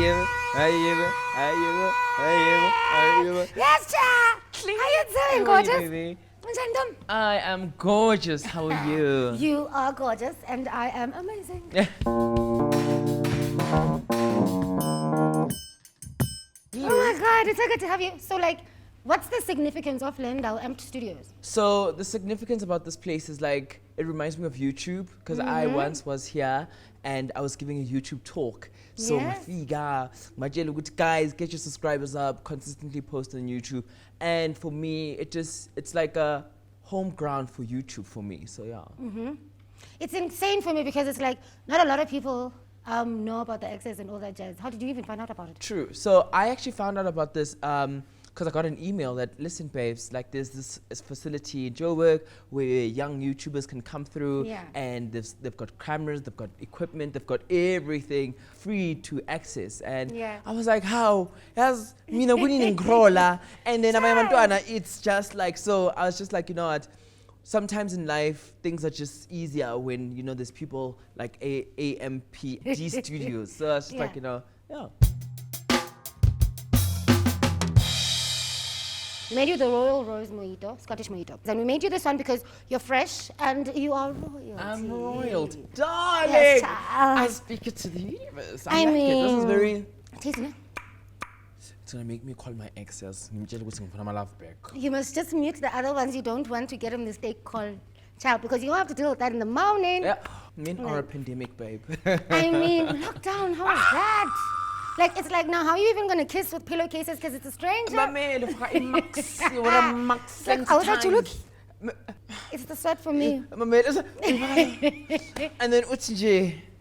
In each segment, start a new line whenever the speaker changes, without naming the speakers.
Yes, Cha! How you doing, gorgeous?
I am gorgeous. How are you?
You are gorgeous and I am amazing. Oh my God, it's so good to have you. So what's the significance of Lendau Amped Studios?
So the significance about this place is it reminds me of YouTube because I once was here and I was giving a YouTube talk. So
Yes.
guys, get your subscribers up, consistently post on YouTube. And for me, it's like a home ground for YouTube for me. So yeah.
It's insane for me because it's not a lot of people know about the access and all that jazz. How did you even find out about it?
True. So I actually found out about this because I got an email that, listen, babes, there's this facility in Joburg where young YouTubers can come through and they've got cameras, they've got equipment, they've got everything free to access. And I was like, how? As and then it's just so I was just like, you know what? Sometimes in life, things are just easier when, there's people like AMPG Studios. So I was just
We made you the Royal Rose Mojito, Scottish Mojito. Then we made you this one because you're fresh and you are royalty.
I'm royalty. Darling!
Yes, child.
I speak it to the universe.
I
like
mean,
it. This is very...
Tasty, no?
It's going to make me call my exes. My love back.
You must just mute the other ones you don't want to get a mistake called child because you have to deal with that in the morning.
Yeah, men are a pandemic, babe.
I mean, lockdown, how was that? It's now, how are you even going to kiss with pillowcases because it's a stranger?
I
was like, look, it's the sweat for me.
And then,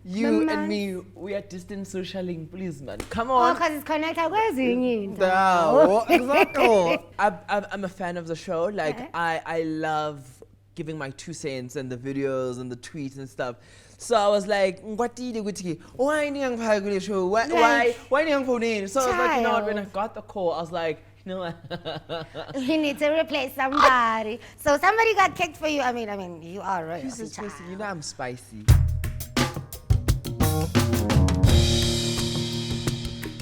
you and me, we are distant socialing, please, man. Come on.
Oh, because it's connected.
Exactly. I'm a fan of the show. I love giving my 2 cents and the videos and the tweets and stuff. So I was like, why show? Why So I was like, you know what, when I got the call, I was like, you know what?
He needs to replace somebody. So somebody got kicked for you. I mean, you are right.
You know I'm spicy.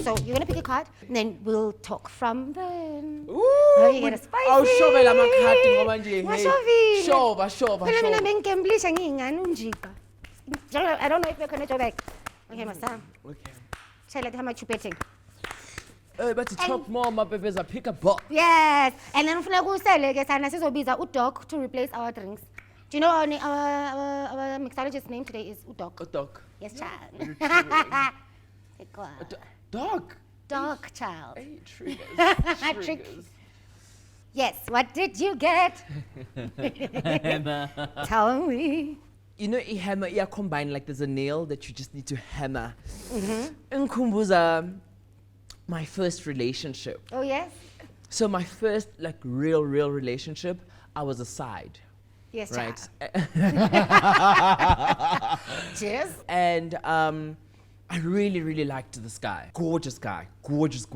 So you're gonna pick a card, and then we'll talk from then.
Ooh,
you get a spicy.
Oh, shobela amakhadi ngoba nje. Shoba.
I don't know if you're gonna go back. Okay, Masa.
Okay.
Tell it how much you're betting.
But to talk more, my babies, I pick a box.
Yes, and then ufuna kusele ke sana sizobiza udog to replace our drinks. Do you know our mixologist's name today is Udog?
Udog.
Yes, child.
Dog.
Dog, child.
Hey, triggers.
Yes, what did you get? Tell me.
You know, a hammer, combine there's a nail that you just need to hammer. Nkumbuza, my first relationship.
Oh, yes?
So my first, real relationship, I was a side.
Yes,
right?
Cheers.
And I really liked this guy. Gorgeous guy. Gorgeous.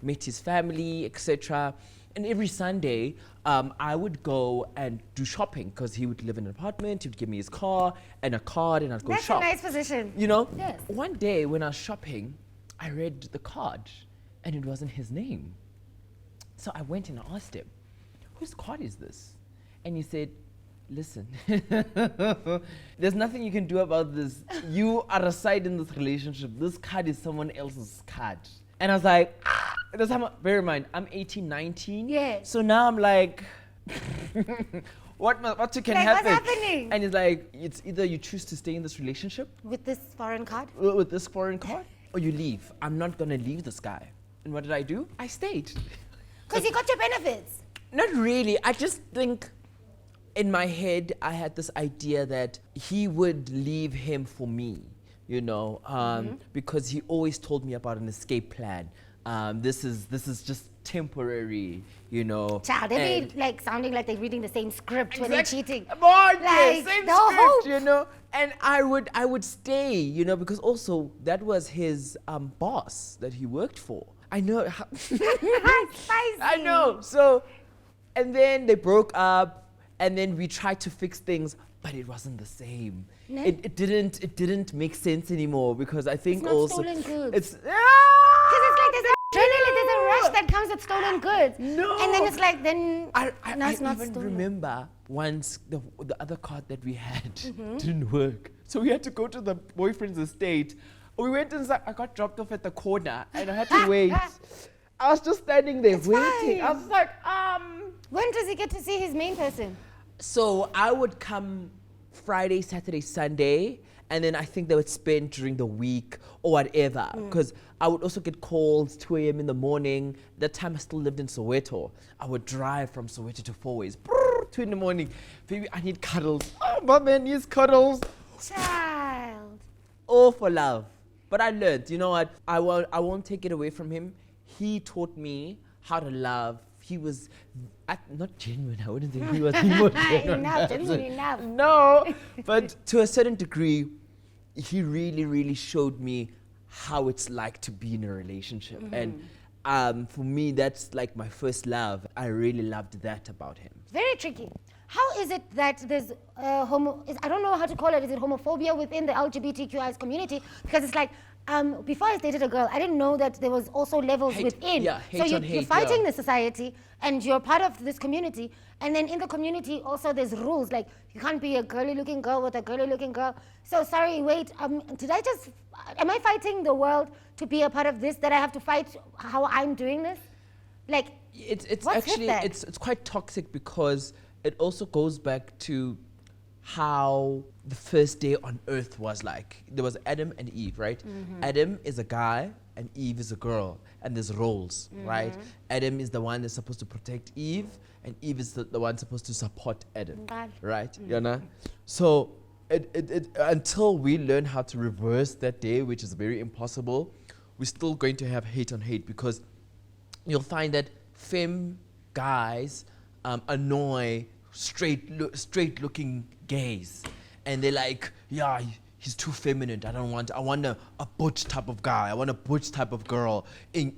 Met his family, etc. And every Sunday, I would go and do shopping because he would live in an apartment. He would give me his car and a card, and I'd go shop.
That's a nice position.
You know?
Yes.
One day when I was shopping, I read the card, and it wasn't his name. So I went and asked him, whose card is this? And he said, listen, there's nothing you can do about this. You are a side in this relationship. This card is someone else's card. And I was like, bear in mind, I'm 18, 19.
Yes.
So now I'm like, what can happen?
What's happening?
And it's like, it's either you choose to stay in this relationship.
With this foreign card?
With this foreign card, or you leave. I'm not going to leave this guy. And what did I do? I stayed.
Because you got your benefits.
Not really. I just think in my head, I had this idea that he would leave him for me, because he always told me about an escape plan. This is just temporary,
Child, they be sounding like they're reading the same script when they're cheating.
Same script,
hope.
And I would stay, because also that was his boss that he worked for. I know.
Spicy.
I know. So, and then they broke up. And then we tried to fix things but it wasn't the same.
No?
It didn't make sense anymore because I think
It's not
also
stolen goods.
it's
Because it's like there's a rush that comes with stolen goods.
No.
And then it's like, then
I
it's not
even
stolen.
remember once the other card that we had didn't work. So we had to go to the boyfriend's estate. We went inside, I got dropped off at the corner and I had to wait. I was just standing there waiting.
fine.
I was like,
When does he get to see his main person?
So I would come Friday, Saturday, Sunday, and then I think they would spend during the week or whatever. Because I would also get calls 2 a.m. in the morning. That time I still lived in Soweto. I would drive from Soweto to Fourways. 2 in the morning. Baby, I need cuddles. Oh, my man needs cuddles.
Child.
All for love. But I learned, you know what? I won't take it away from him. He taught me how to love. He was not genuine. I wouldn't say he was emotional.
Enough, genuine enough.
No, but to a certain degree, he really, really showed me how it's like to be in a relationship. And for me, that's like my first love. I really loved that about him.
Very tricky. How is it that there's I don't know how to call it. Is it homophobia within the LGBTQI community? Because it's like, before I dated a girl, I didn't know that there was also levels
Hate,
within.
yeah,
So
hate on
you're
hate,
fighting
yeah.
the society and you're part of this community. And then in the community also there's rules. Like you can't be a girly looking girl with a girly looking girl. So sorry, wait, am I fighting the world to be a part of this, that I have to fight how I'm doing this? Like,
It's
what's
actually,
with that?
it's quite toxic because it also goes back to how the first day on earth was like. There was Adam and Eve, right? Adam is a guy and Eve is a girl, and there's roles, right? Adam is the one that's supposed to protect Eve, and Eve is the one supposed to support Adam, right? You know? So until we learn how to reverse that day, which is very impossible, we're still going to have hate on hate, because you'll find that femme guys annoy straight looking gays, and they're like, yeah, he's too feminine. I want a butch type of guy. I want a butch type of girl. I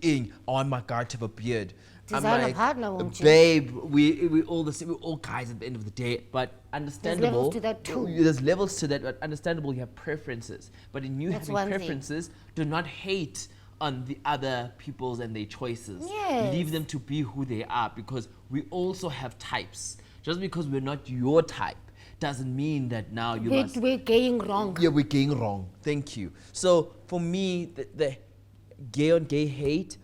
want my guy to have a beard.
Design a partner, won't you?
Babe, we all the same. We're all guys at the end of the day, but understandable.
There's levels to that too.
There's levels to that, but understandable. You have preferences, but in you
That's
having
one thing.
preferences, do not hate on the other peoples and their choices.
Yes.
Leave them to be who they are, because we also have types. Just because we're not your type doesn't mean that now you must.
We're gaying wrong.
Yeah, we're gaying wrong. Thank you. So for me, the gay on gay hate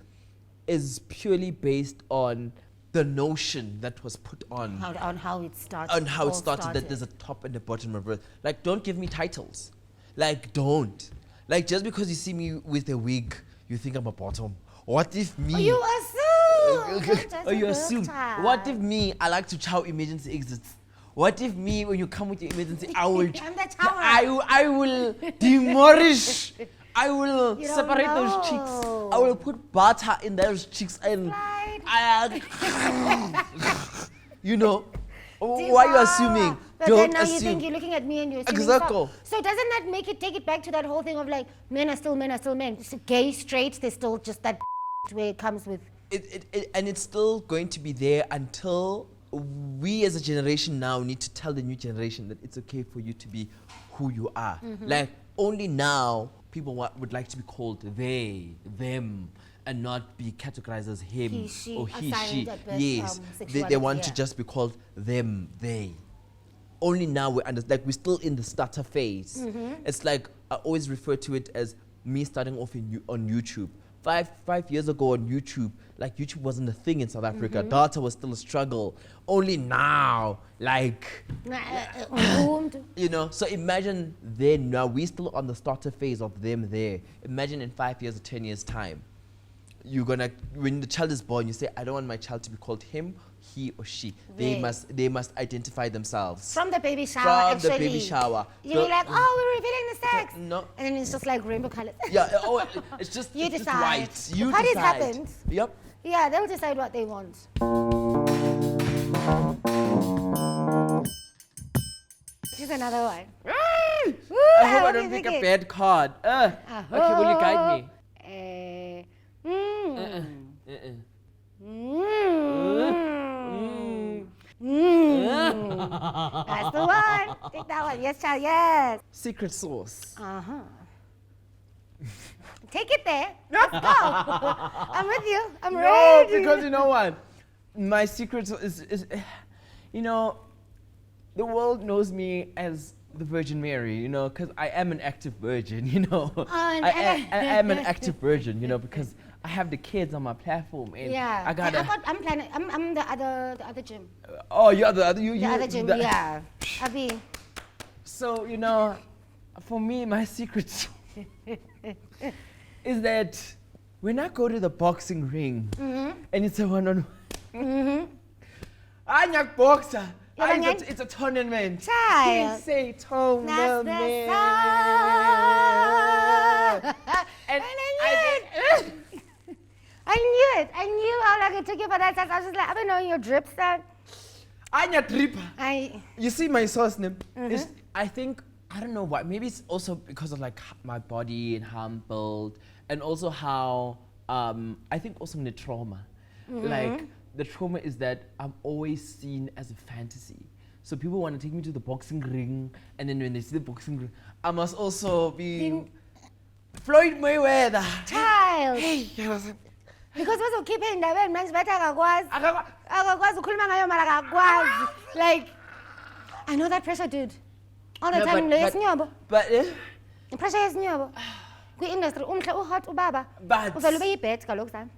is purely based on the notion that was put on
how it started.
on how it
all
started, that there's a top and a bottom of earth. Like, don't give me titles. Like, don't. Like, just because you see me with a wig, you think I'm a bottom. What if me?
Oh, you assume.
Oh, you assume. What if me, I like to chow emergency exits? What if me, when you come with your emergency, I will,
I'm the chower.
I will demolish. I will
You don't
separate those
know.
cheeks. I will put butter in those cheeks and
Right.
you know. Why are you assuming?
But
Don't
then now
assume.
you think you're looking at me and you're assuming.
Exactly.
So doesn't that take it back to that whole thing of like, men are still men. So gay, straight, there's still just that where it comes with.
And it's still going to be there until we as a generation now need to tell the new generation that it's okay for you to be who you are. Like, only now people would like to be called they, them, and not be categorized as him
He, she,
or he,
assigned
she.
at birth,
Yes, they
sexuality,
want to
yeah.
just be called them, they. Only now we understand. Like, we're still in the starter phase. It's like, I always refer to it as me starting off on YouTube. Five years ago on YouTube, like, YouTube wasn't a thing in South Africa. Data was still a struggle. Only now, like, you know. So imagine then, now we're still on the starter phase of them there. Imagine in 5 years or 10 years time, when the child is born, you say, I don't want my child to be called him, he or she. They must identify themselves.
From the baby shower,
From the baby shower.
You're like, oh, we're revealing the sex.
No.
And then it's just like rainbow colors.
Yeah, it's just
You
it's just
decide.
white. You
The parties
decide.
happens.
Yep.
Yeah, they'll decide what they want. Here's another one. Woo,
I hope I
hope
don't
you
pick
pick
a
it.
bad card. Okay, will you guide me?
That's the one. Take that one. Yes, child. Yes.
Secret sauce.
Take it there. Let's go. I'm with you. I'm
No,
ready.
because you know what? My secret is, you know, the world knows me as the Virgin Mary, you know, because I am an active virgin, you know. I am an active virgin, you know, because I have the kids on my platform, and
Yeah.
I gotta.
I'm planning. I'm the other gym.
Oh, you're the other.
The other gym. Yeah. Abby.
So you know, for me, my secret is that when I go to the boxing ring and it's a one-on-one, I'm not boxer. It's a tournament.
Child.
They say tournament. And
I knew it. I knew how long it took you for that. I was just like, I've been knowing your drip, son.
I'm a dripper. You see my sauce name? I think, I don't know why, maybe it's also because of like my body and how I'm built, and also how, I think also the trauma. Like, the trauma is that I'm always seen as a fantasy. So people want to take me to the boxing ring, and then when they see the boxing ring, I must also be Floyd Mayweather.
Child.
Hey,
Because bazokhipha endabeni manje bathi akakwazi ukhuluma ngayo mara akakwazi. Like, I know that pressure, dude. All the
No,
time, lesinyobo.
but
Pressure yesinyobo. Kwi-industry umhle uhot ubaba.
But-
Uzalo ube yibet kaloku sana.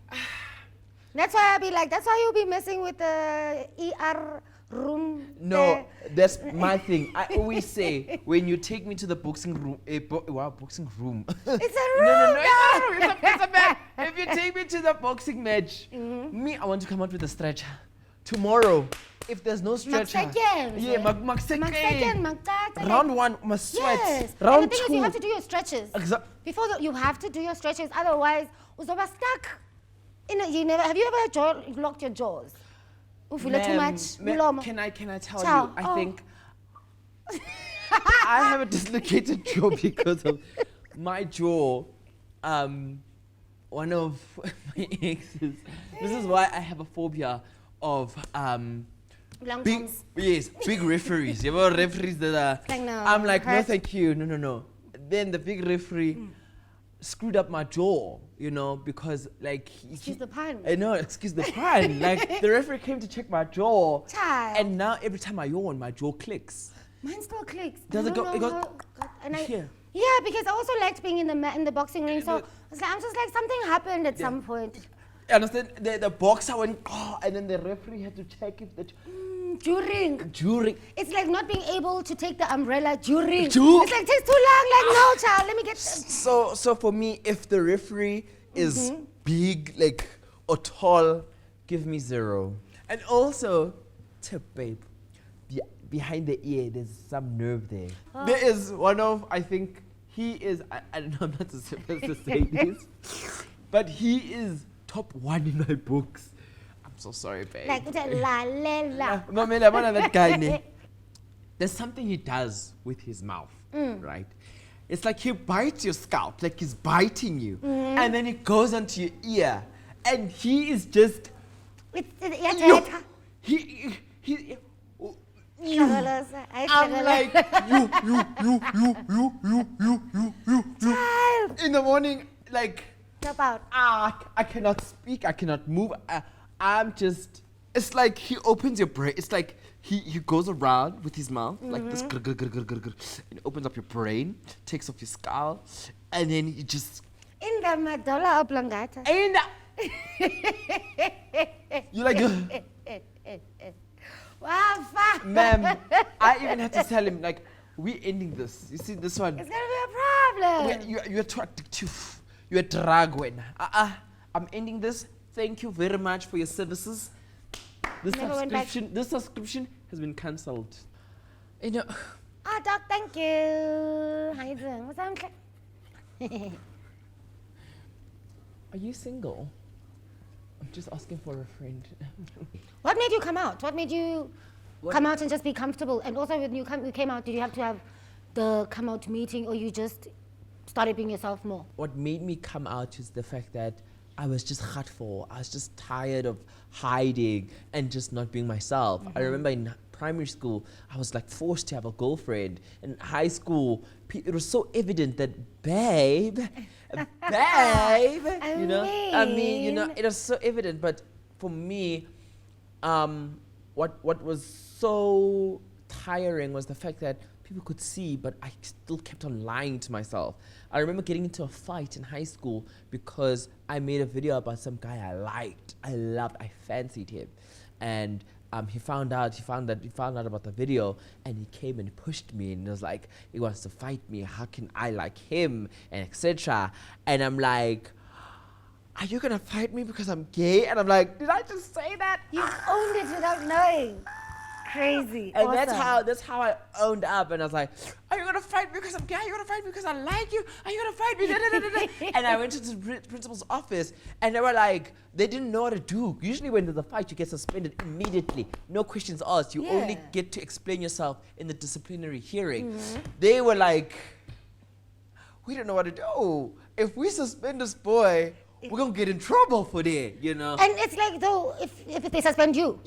That's why I'll be like, that's why you'll be messing with the ER room.
no, that's my thing. I always say, when you take me to the boxing room, boxing room.
It's a room.
No, it's a match. If you take me to the boxing match, me, I want to come out with a stretcher. Tomorrow, if there's no stretcher. Round one, must sweat.
Yes.
Round
And the thing
two.
is, you have to do your stretches. You have to do your stretches, otherwise, uzoba stuck. Have you ever locked your jaws? Uvule too much. Mulomo.
Can I tell
Ciao.
you? I think I have a dislocated jaw because of my jaw. One of my exes. This is why I have a phobia of
Long
big,
toms.
big referees. You know referees that are.
Like, no,
I'm like, no,
hurt.
thank you. No. Then the big referee screwed up my jaw, you know, because like
Excuse the pun.
I know, excuse the pun. Like the referee came to check my jaw,
Child.
and now every time I yawn, my jaw clicks.
Mine still clicks.
Does
I
it
don't
go- it
know
goes
how- and
here?
Yeah, because I also liked being in the boxing ring. So I was like, I'm just like, something happened at some point.
You understand? The boxer went, and then the referee had to check if the
During. It's like not being able to take the umbrella during. It's
Dur-
like, takes too long. Like, no, child, let me get.
So for me, if the referee is big, like or tall, give me 0. And also, tip, babe, behind the ear, there's some nerve there. There is one of, I think he is. I don't know, I'm not supposed to say this, but he is top 1 in my books. I'm so sorry, babe.
Like, la, la.
Mamela, one of that guy. Ne? There's something he does with his mouth, right? It's like he bites your scalp, like he's biting you, and then it goes onto your ear, and he is just. He. I'm like you. In the morning, like.
Drop out.
I cannot speak. I cannot move. I'm just. It's like he opens your brain. It's like he goes around with his mouth like this, and opens up your brain, takes off your skull, and then he just.
In the medulla oblongata.
And you like.
Wow, fuck.
Ma'am, I even had to tell him like, we ending this. You see this one.
It's gonna be a problem.
You're too addictive. You're a drag winner. I'm ending this. Thank you very much for your services. This subscription has been cancelled. You know.
Doc, thank you. How you doing? What's up?
Are you single? I'm just asking for a friend.
What made you come out? What made you come out and just be comfortable? And also, when you came out, did you have to have the come out meeting, or you just started being yourself more?
What made me come out is the fact that I was just hurtful. I was just tired of hiding and just not being myself. I remember in primary school, I was like forced to have a girlfriend. In high school, it was so evident that, babe, you know, it was so evident. But for me, what was so tiring was the fact that people could see, but I still kept on lying to myself. I remember getting into a fight in high school because I made a video about some guy I liked, I loved, I fancied him, and he found out about the video, and he came and pushed me and was like, he wants to fight me. How can I like him, and etc. And I'm like, are you gonna fight me because I'm gay? And I'm like, did I just say that?
You owned it without knowing. Crazy.
And
awesome.
that's how I owned up. And I was like, are you gonna fight me because I'm gay? Are you gonna fight me because I like you? Are you gonna fight me? Da, da, da, da, da. And I went to the principal's office, and they were like, they didn't know what to do. Usually when there's a fight, you get suspended immediately. No questions asked. You only get to explain yourself in the disciplinary hearing. They were like, we don't know what to do. If we suspend this boy, we're gonna get in trouble for that, you know?
And it's like, though, if they suspend you.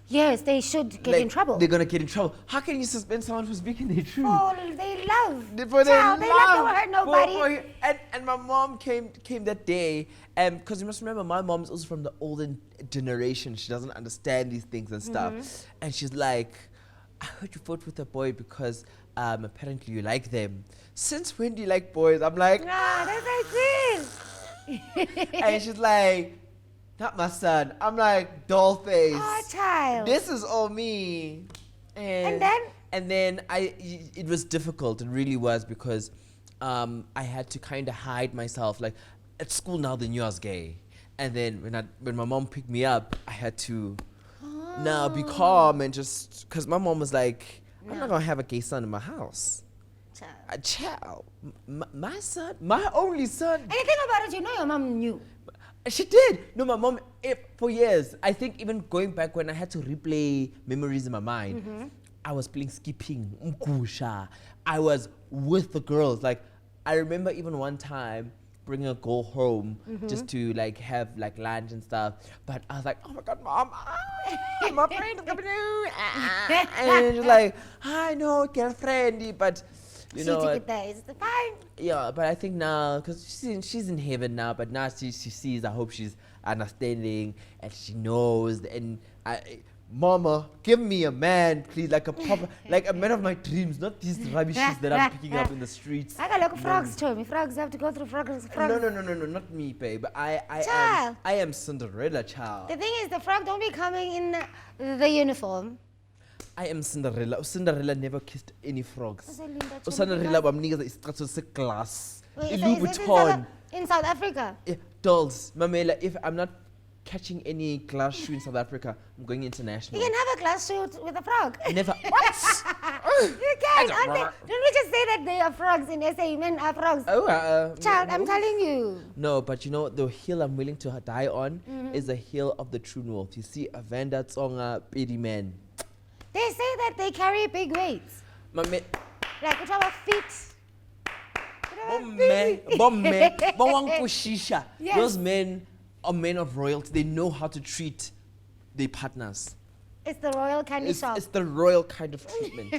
Yes, they should get in trouble.
They're gonna get in trouble. How can you suspend someone for speaking their truth?
Oh, they love.
For
Child, they love to hurt nobody.
And my mom came that day, because you must remember, my mom's also from the olden generation. She doesn't understand these things and stuff. And she's like, I heard you fought with a boy because apparently you like them. Since when do you like boys? I'm like,
nah, that's like this.
And she's like, not my son. I'm like, doll face.
Oh, child.
This is all me.
And
then it was difficult. It really was, because I had to kind of hide myself. Like at school now, they knew I was gay. And then when my mom picked me up, I had to now be calm and just, because my mom was like, I'm not gonna have a gay son in my house. A child, my son, my only son.
Anything about it, you know your mom knew.
She did. No, my mom, for years, I think even going back when I had to replay memories in my mind, I was playing skipping, mkusha. I was with the girls. Like, I remember even one time bringing a girl home just to like have like lunch and stuff. But I was like, oh my God, Mom, my friend is coming out. And she's like, I know, girlfriend, but you know,
took it there. It's fine.
Yeah, but I think now, because she's in heaven now, but now she sees, I hope she's understanding and she knows. And Mama, give me a man, please, like a proper, like a man of my dreams, not these rubbishes that I'm picking up in the streets.
I got like frogs too. Me frogs have to go through frogs.
No, not me, babe. I am Cinderella, child.
The thing is, the frog don't be coming in the uniform.
I am Cinderella. Cinderella never kissed any frogs.
Cinderella
Cinderella bamnikeza isiqatho seglass.
In South Africa?
Yeah, dolls. Mamela, if I'm not catching any glass shoe in South Africa, I'm going international.
You can have a glass shoe with a frog.
Never. What?
You can. Don't we just say that they are frogs in SA? Men are frogs.
Oh,
Child, I'm telling you.
No, but you know, the hill I'm willing to die on is the hill of the true north. You see, a Vanda Tsonga Pedi man.
They say that they carry big weights. Like with our feet.
Yes. Those men are men of royalty. They know how to treat their partners.
It's the royal candy shop.
It's the royal kind of treatment.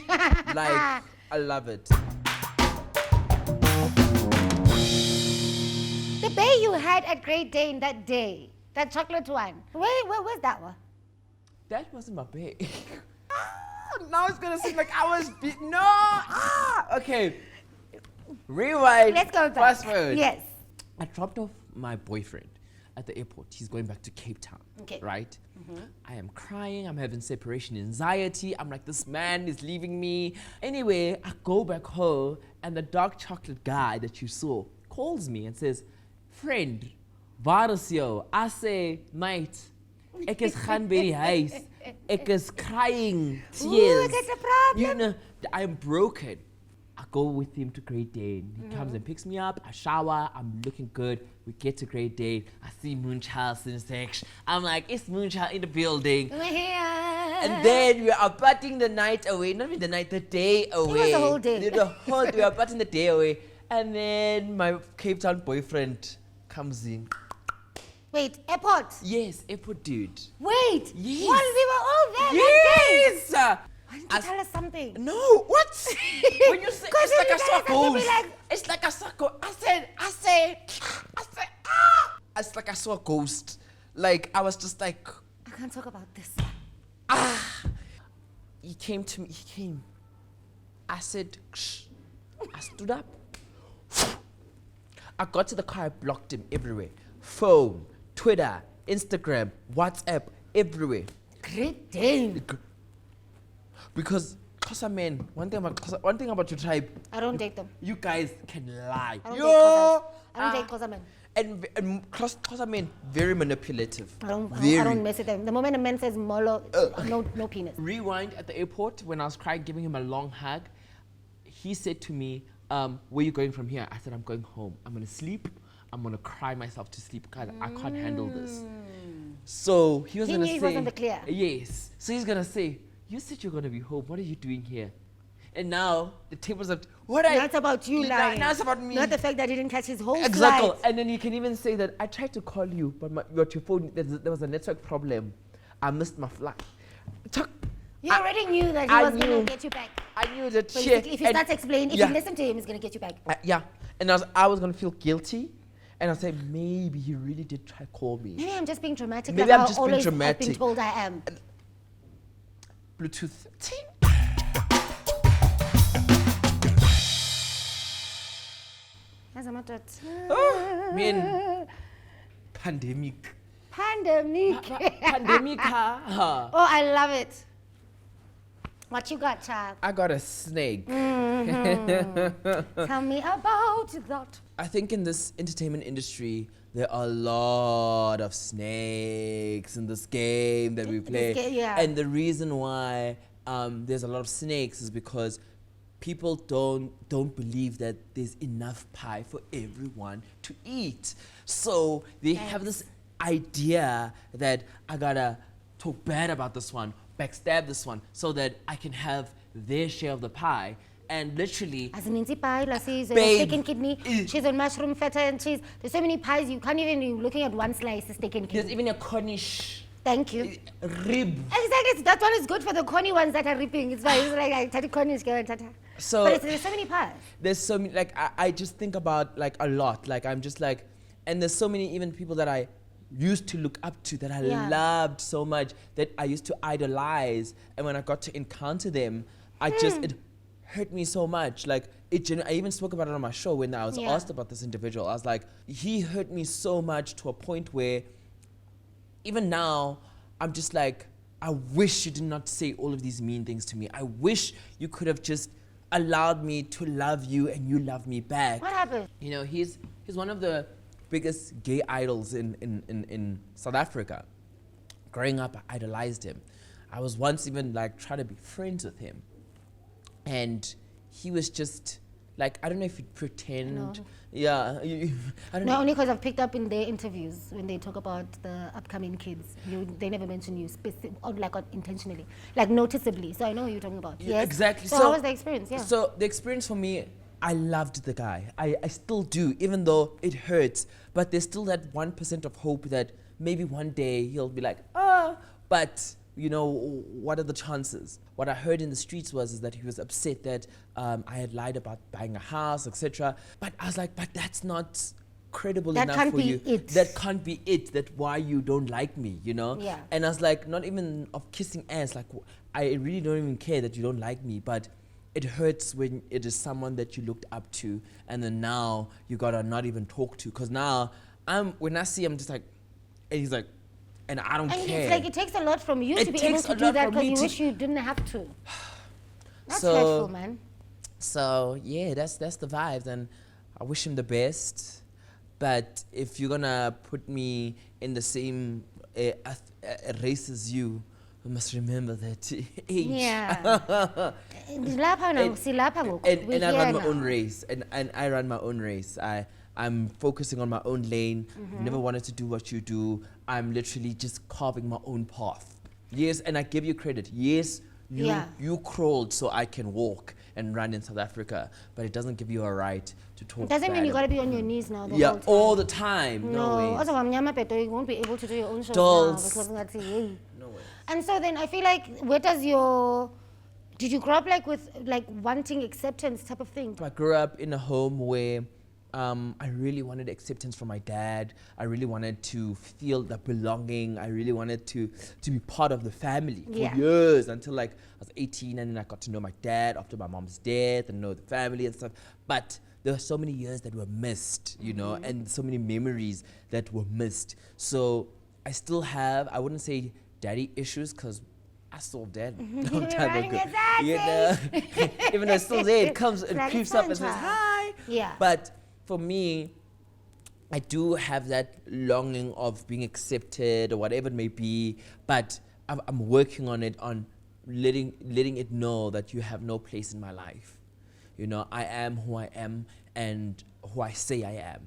Like, I love it.
The bay you had at Great Dane that day, that chocolate one. Where was that one?
That wasn't my bay. Now it's gonna seem like I was no. Okay. Rewind.
Let's go back.
Fast forward.
Yes.
I dropped off my boyfriend at the airport. He's going back to Cape Town.
Okay.
Right? I am crying. I'm having separation anxiety. I'm like, this man is leaving me. Anyway, I go back home, and the dark chocolate guy that you saw calls me and says, friend, waar is jou? I say, mate, ek is gaan by die huis. Ek is crying tears.
Ooh, that's a problem.
You know, I'm broken. I go with him to Great Dane. He comes and picks me up. I shower. I'm looking good. We get to Great Dane. I see Moonchild in section. I'm like, it's Moonchild in the building.
We're here.
And then we are partying the night away. Not even the night, the day away.
It was the whole day.
The whole day. We are partying the day away. And then my Cape Town boyfriend comes in.
Wait, airport?
Yes, airport dude.
Wait.
Yes.
What? We were all there
Yes.
that day. Why didn't you tell us something?
No, what? When you say it's like I saw a ghost. It's like I saw a ghost. I said, ah! It's like I saw a ghost. Like, I was just like,
I can't talk about this.
He came to me, he came. I said, shh. I stood up. I got to the car, I blocked him everywhere. Phone, Twitter, Instagram, WhatsApp, everywhere.
Great Dane.
Because Xhosa men, one thing about your tribe,
I don't date them.
you guys can lie.
I don't date Xhosa men.
And Xhosa men, very manipulative.
I don't mess with them. The moment a man says molo, no penis.
Rewind at the airport when I was crying, giving him a long hug. He said to me, where are you going from here? I said, I'm going home. I'm going to sleep. I'm going to cry myself to sleep because I can't handle this. So he was going to say... He
was in the clear.
Yes. So he's going to say, you said you're going to be home. What are you doing here? And now the tables are...
Now it's about you lying.
Now it's about me.
Not the fact that he didn't catch his whole
Exactly.
flight.
And then you can even say that I tried to call you, but your phone, there was a network problem. I missed my flight.
You already knew that he was going to get you back.
I knew that.
Basically, if he starts explaining, if you listen to him, he's going to get you back.
Yeah. And I was going to feel guilty. And I said, maybe he really did try to call me.
Maybe I'm just being dramatic.
Maybe I'm just being dramatic.
I've been told I am.
Bluetooth 13. Man, pandemic. Pandemic.
Oh, I love it. What you got, child?
I got a snake.
Mm-hmm. Tell me about that.
I think in this entertainment industry, there are a lot of snakes in this game that we play. And the reason why there's a lot of snakes is because people don't believe that there's enough pie for everyone to eat. So they have this idea that I gotta talk bad about this one, backstab this one, so that I can have their share of the pie. And literally,
as an pie, Lasizwe, steak and kidney, cheese and mushroom, feta and cheese. There's so many pies you can't even be looking at one slice of steak and kidney.
There's even a Cornish.
Thank you.
Rib.
Exactly. That one is good for the corny ones that are ripping. It's fine. It's like I tata Cornish girl and tata.
So
but there's so many pies.
There's so many. Like I just think about like a lot. Like I'm just like, and there's so many even people that I used to look up to, that I loved so much, that I used to idolize, and when I got to encounter them, it hurt me so much. Like I even spoke about it on my show when I was asked about this individual. I was like, he hurt me so much to a point where even now I'm just like, I wish you did not say all of these mean things to me. I wish you could have just allowed me to love you and you love me back.
What happened?
You know, he's one of the biggest gay idols in South Africa. Growing up, I idolized him. I was once even like trying to be friends with him. And he was just like, I don't know if he'd pretend. Yeah. I don't know.
Only because I've picked up in their interviews when they talk about the upcoming kids. They never mention you intentionally, like noticeably. So I know who you're talking about.
Yeah, yes. Exactly.
So how was the experience? Yeah.
So the experience for me, I loved the guy. I still do, even though it hurts. But there's still that 1% of hope that maybe one day he'll be like, but you know, what are the chances? What I heard in the streets is that he was upset that I had lied about buying a house, etc. But I was like, but that's not credible enough for you. That can't be it. That why you don't like me, you know?
Yeah.
And I was like, not even of kissing ass. Like, I really don't even care that you don't like me, but it hurts when it is someone that you looked up to, and then now you gotta not even talk to. Cause now when I see him, I'm just like, and he's like, and I don't care.
And it's like it takes a lot from you to be able to do that because you wish you didn't have to. That's hurtful, man.
So yeah, that's the vibes, and I wish him the best. But if you're gonna put me in the same race as you must remember that age.
Yeah. and
I run my own race, and I run my own race. I'm focusing on my own lane. Never wanted to do what you do. I'm literally just carving my own path. Yes, and I give you credit. Yes, you crawled so I can walk and run in South Africa, but it doesn't give you a right to talk.
It doesn't mean you gotta be on your knees now.
All the time. No way.
Also, you won't be able to do your own shows
now because
no
way.
And so then I feel like, where does your Did you grow up like with like wanting acceptance type of thing?
I grew up in a home where I really wanted acceptance from my dad. I really wanted to feel the belonging. I really wanted to be part of the family for years until like I was 18, and then I got to know my dad after my mom's death and know the family and stuff. But there were so many years that were missed, you know, and so many memories that were missed. So I still have, I wouldn't say daddy issues, because I still dead a long time ago. You know, even though it's still there, it comes, it creeps up and says hi.
Yeah.
But for me, I do have that longing of being accepted or whatever it may be, but I'm working on it, on letting it know that you have no place in my life. You know, I am who I am and who I say I am.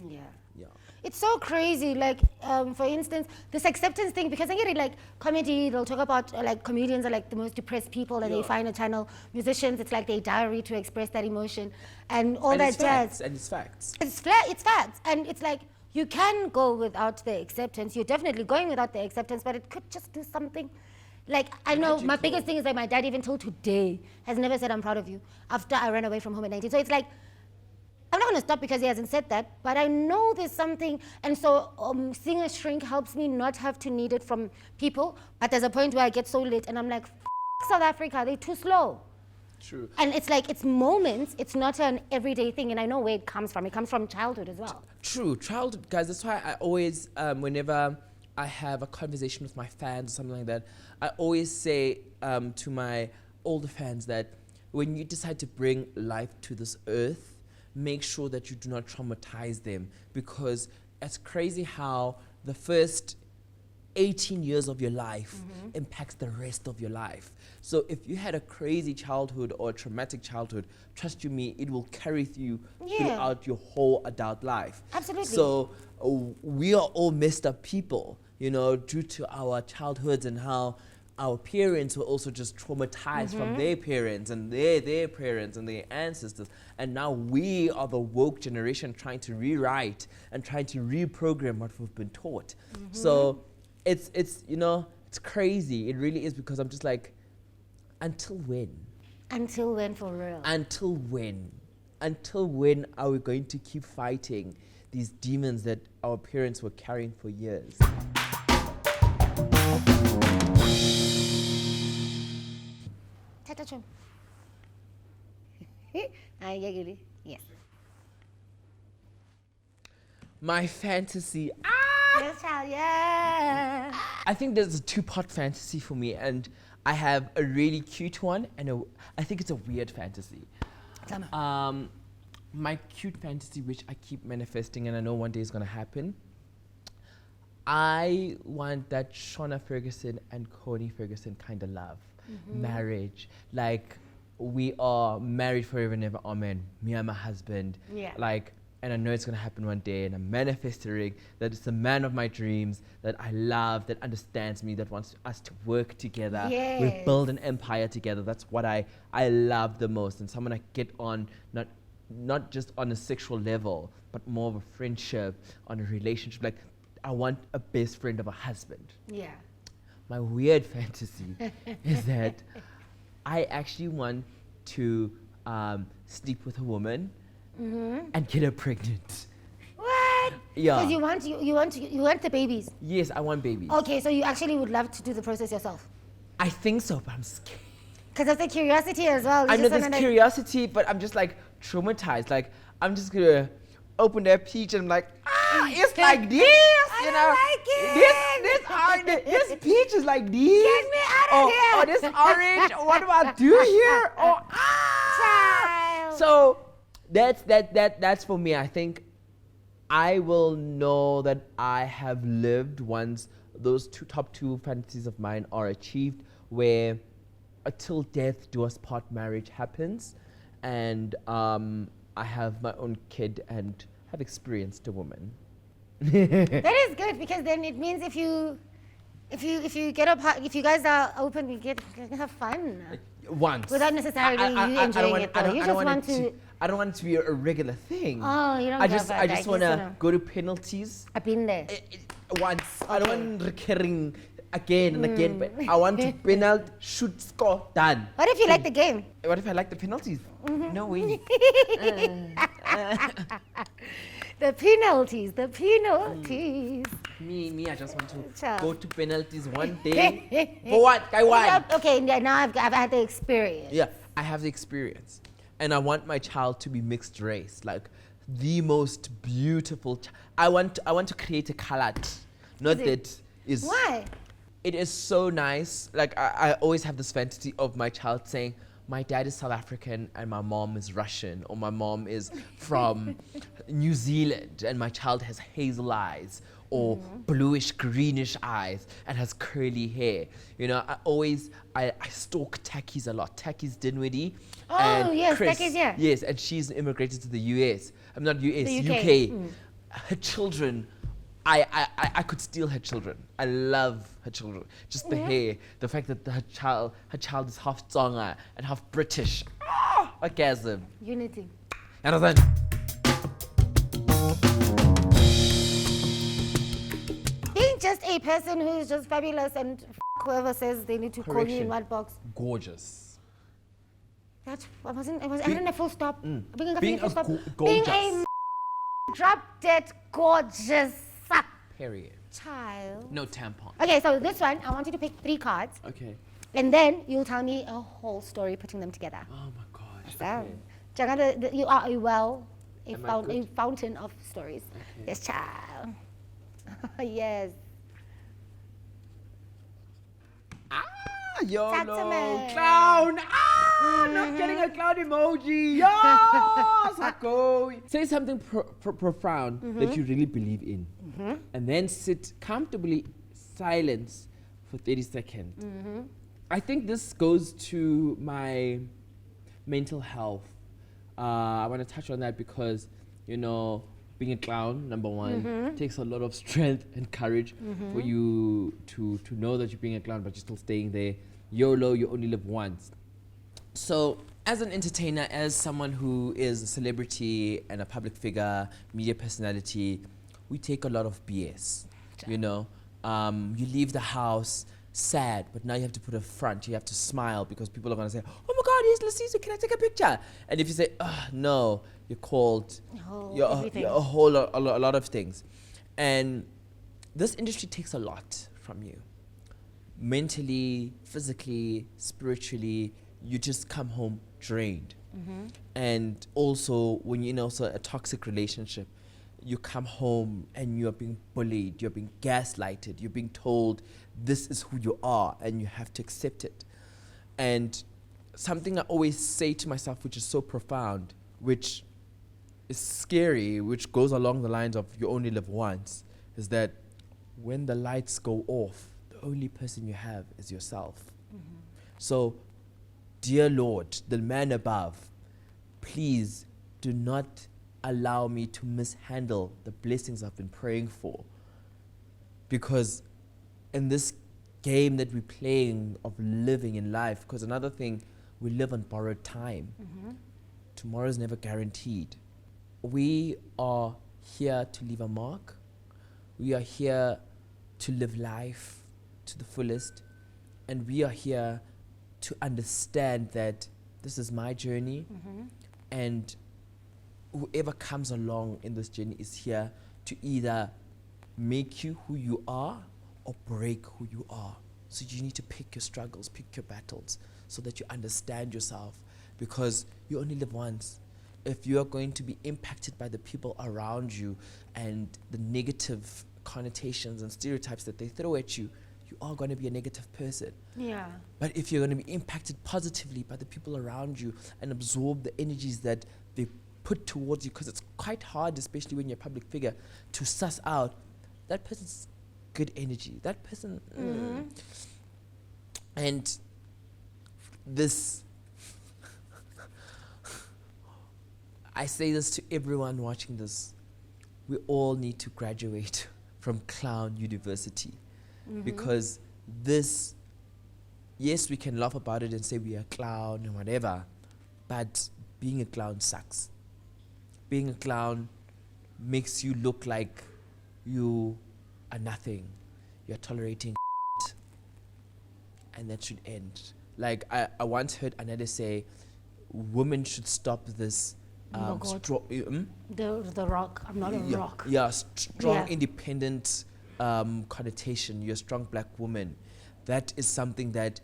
Yeah.
Yeah.
It's so crazy. Like, for instance, this acceptance thing, because I get it, like, comedy, they'll talk about, like, comedians are, like, the most depressed people, and they find a channel. Musicians, it's like their diary to express that emotion, and all that jazz.
And it's facts.
It's facts. And it's like, you can go without the acceptance. You're definitely going without the acceptance, but it could just do something. Like, I know my biggest thing is that my dad, even till today, has never said, I'm proud of you, after I ran away from home at 19. So it's like, I'm not going to stop because he hasn't said that, but I know there's something, and so seeing a shrink helps me not have to need it from people, but there's a point where I get so lit and I'm like, South Africa, they're too slow.
True.
And it's like, it's moments, it's not an everyday thing, and I know where it comes from. It comes from childhood as well.
True, childhood, guys. That's why I always, whenever I have a conversation with my fans or something like that, I always say to my older fans that when you decide to bring life to this earth, make sure that you do not traumatize them, because it's crazy how the first 18 years of your life impacts the rest of your life. So if you had a crazy childhood or a traumatic childhood, trust you me, it will carry you throughout your whole adult life.
Absolutely.
So we are all messed up people, you know, due to our childhoods and how our parents were also just traumatized from their parents and their parents and their ancestors. And now we are the woke generation trying to rewrite and trying to reprogram what we've been taught. So it's you know, it's crazy. It really is, because I'm just like, until when?
Until when, for real?
Until when? Until when are we going to keep fighting these demons that our parents were carrying for years?
Yes.
My fantasy.
Yes, child, yeah.
I think there's a two-part fantasy for me, and I have a really cute one, and I think it's a weird fantasy. My cute fantasy, which I keep manifesting, and I know one day is gonna happen. I want that Shauna Ferguson and Connie Ferguson kind of love, marriage, like we are married forever and ever, amen. Me and my husband, like, and I know it's gonna happen one day, and I'm manifesting that it's the man of my dreams that I love, that understands me, that wants us to work together.
Yes.
We build an empire together. That's what I love the most, and someone I get on, not just on a sexual level, but more of a friendship, on a relationship. Like, I want a best friend of a husband.
Yeah.
My weird fantasy is that I actually want to sleep with a woman and get her pregnant.
What?
Yeah.
Because you want the babies.
Yes, I want babies.
Okay, so you actually would love to do the process yourself.
I think so, but I'm scared.
Because of the curiosity as well.
I know there's curiosity, but I'm just like traumatized. Like, I'm just gonna open that peach and I'm like, it's like this, you know. This peach is like this.
Get me out of here.
Or this orange. What do I do here?
Child.
So that's for me. I think I will know that I have lived once those top two fantasies of mine are achieved, where until death do us part marriage happens, and I have my own kid and have experienced a woman.
That is good, because then it means if you get up, if you guys are open, we can have fun.
Once.
Without necessarily you enjoying it, though. You just want to.
I don't want it to be a regular thing.
Oh, you don't.
I just want to go to penalties.
I've been there.
Once. I don't want recurring again and again, but I want to penalty, shoot, score, done.
What if you like the game?
What if I like the penalties? No way.
The penalties.
Me, I just want to
Child.
go to penalties one day. For what? Guy, why?
Okay, now I've had the experience.
Yeah, I have the experience. And I want my child to be mixed race, like the most beautiful. I want to create a colored. Not that is.
Why?
It is so nice. Like I always have this fantasy of my child saying, my dad is South African and my mom is Russian, or my mom is from New Zealand and my child has hazel eyes or bluish greenish eyes and has curly hair. You know, I stalk Takis a lot. Takis Dinwiddie.
Oh,
and
yes,
Chris.
Takis, yeah.
Yes, and she's immigrated to the US. I'm not US,
The
UK.
UK.
Her children, I could steal her children. I love her children. Just the hair, the fact that her child is half Tsonga and half British. Orgasm.
Unity.
You understand?
Being just a person who is just fabulous and whoever says they need to call you in one box.
Gorgeous.
I didn't have full stop.
Being
full
a
stop.
gorgeous.
Being a drop dead gorgeous
Period.
child.
No tampon.
Okay, so this one, I want you to pick 3 cards.
Okay.
And then you'll tell me a whole story putting them together.
Oh my gosh.
So,
Okay.
Jagana, you are a
Am I good?
fountain of stories.
Okay.
Yes, child. Yes.
YOLO.
Talk to me.
Clown. Not getting a clown emoji. Yo, Sako. Say something profound that you really believe in. And then sit comfortably silence for 30 seconds. I think this goes to my mental health. I want to touch on that because, you know, being a clown, number one, takes a lot of strength and courage for you to know that you're being a clown, but you're still staying there. YOLO, you only live once. So, as an entertainer, as someone who is a celebrity and a public figure, media personality, we take a lot of BS. You know, you leave the house sad, but now you have to put a front. You have to smile because people are going to say, "Oh my God, here's Lasizwe, can I take a picture?" And if you say, "No," you're called a lot of things. And this industry takes a lot from you. Mentally, physically, spiritually, you just come home drained. And also, when you're in also a toxic relationship, you come home and you're being bullied, you're being gaslighted, you're being told this is who you are and you have to accept it. And something I always say to myself, which is so profound, which is scary, which goes along the lines of you only live once, is that when the lights go off, the only person you have is yourself. So, dear Lord, the man above, please do not allow me to mishandle the blessings I've been praying for. Because in this game that we're playing of living in life, because another thing, we live on borrowed time. Tomorrow is never guaranteed. We are here to leave a mark. We are here to live life to the fullest. And we are here to understand that this is my journey. And whoever comes along in this journey is here to either make you who you are or break who you are. So you need to pick your struggles, pick your battles, so that you understand yourself, because you only live once. If you are going to be impacted by the people around you and the negative connotations and stereotypes that they throw at you, you are going to be a negative person.
Yeah.
But if you're going to be impacted positively by the people around you and absorb the energies that they put towards you, because it's quite hard, especially when you're a public figure, to suss out that person's good energy, that person. And this, I say this to everyone watching this, we all need to graduate from clown university. Because this, yes, we can laugh about it and say we are a clown and whatever, but being a clown sucks. Being a clown makes you look like you are nothing. You're tolerating and that should end. Like I once heard Anele say, women should stop this
Oh God. The rock. I'm not a rock.
Yeah, strong, independent connotation. You're a strong black woman. That is something that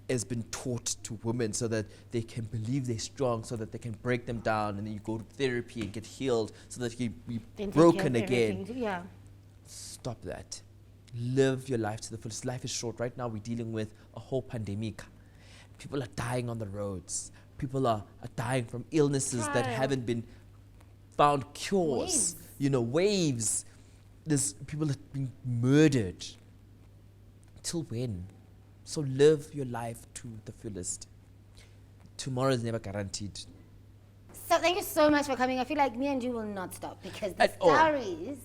has been taught to women so that they can believe they're strong, so that they can break them down, and then you go to therapy and get healed so that you be broken again.
Yeah.
Stop that. Live your life to the fullest. Life is short. Right now we're dealing with a whole pandemic. People are dying on the roads. People are dying from illnesses that haven't been found cures. Waves. There's people that are being murdered. Till when? So live your life to the fullest. Tomorrow is never guaranteed.
So thank you so much for coming. I feel like me and you will not stop because the stories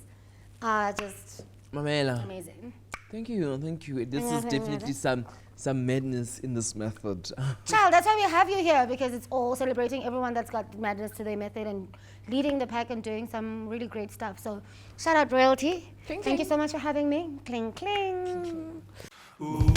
are just amazing.
Thank you. This is definitely some madness in this method.
Child, that's why we have you here, because it's all celebrating everyone that's got madness to their method and leading the pack and doing some really great stuff. So shout out Royalty. Thank you so much for having me. Cling, cling. Ooh.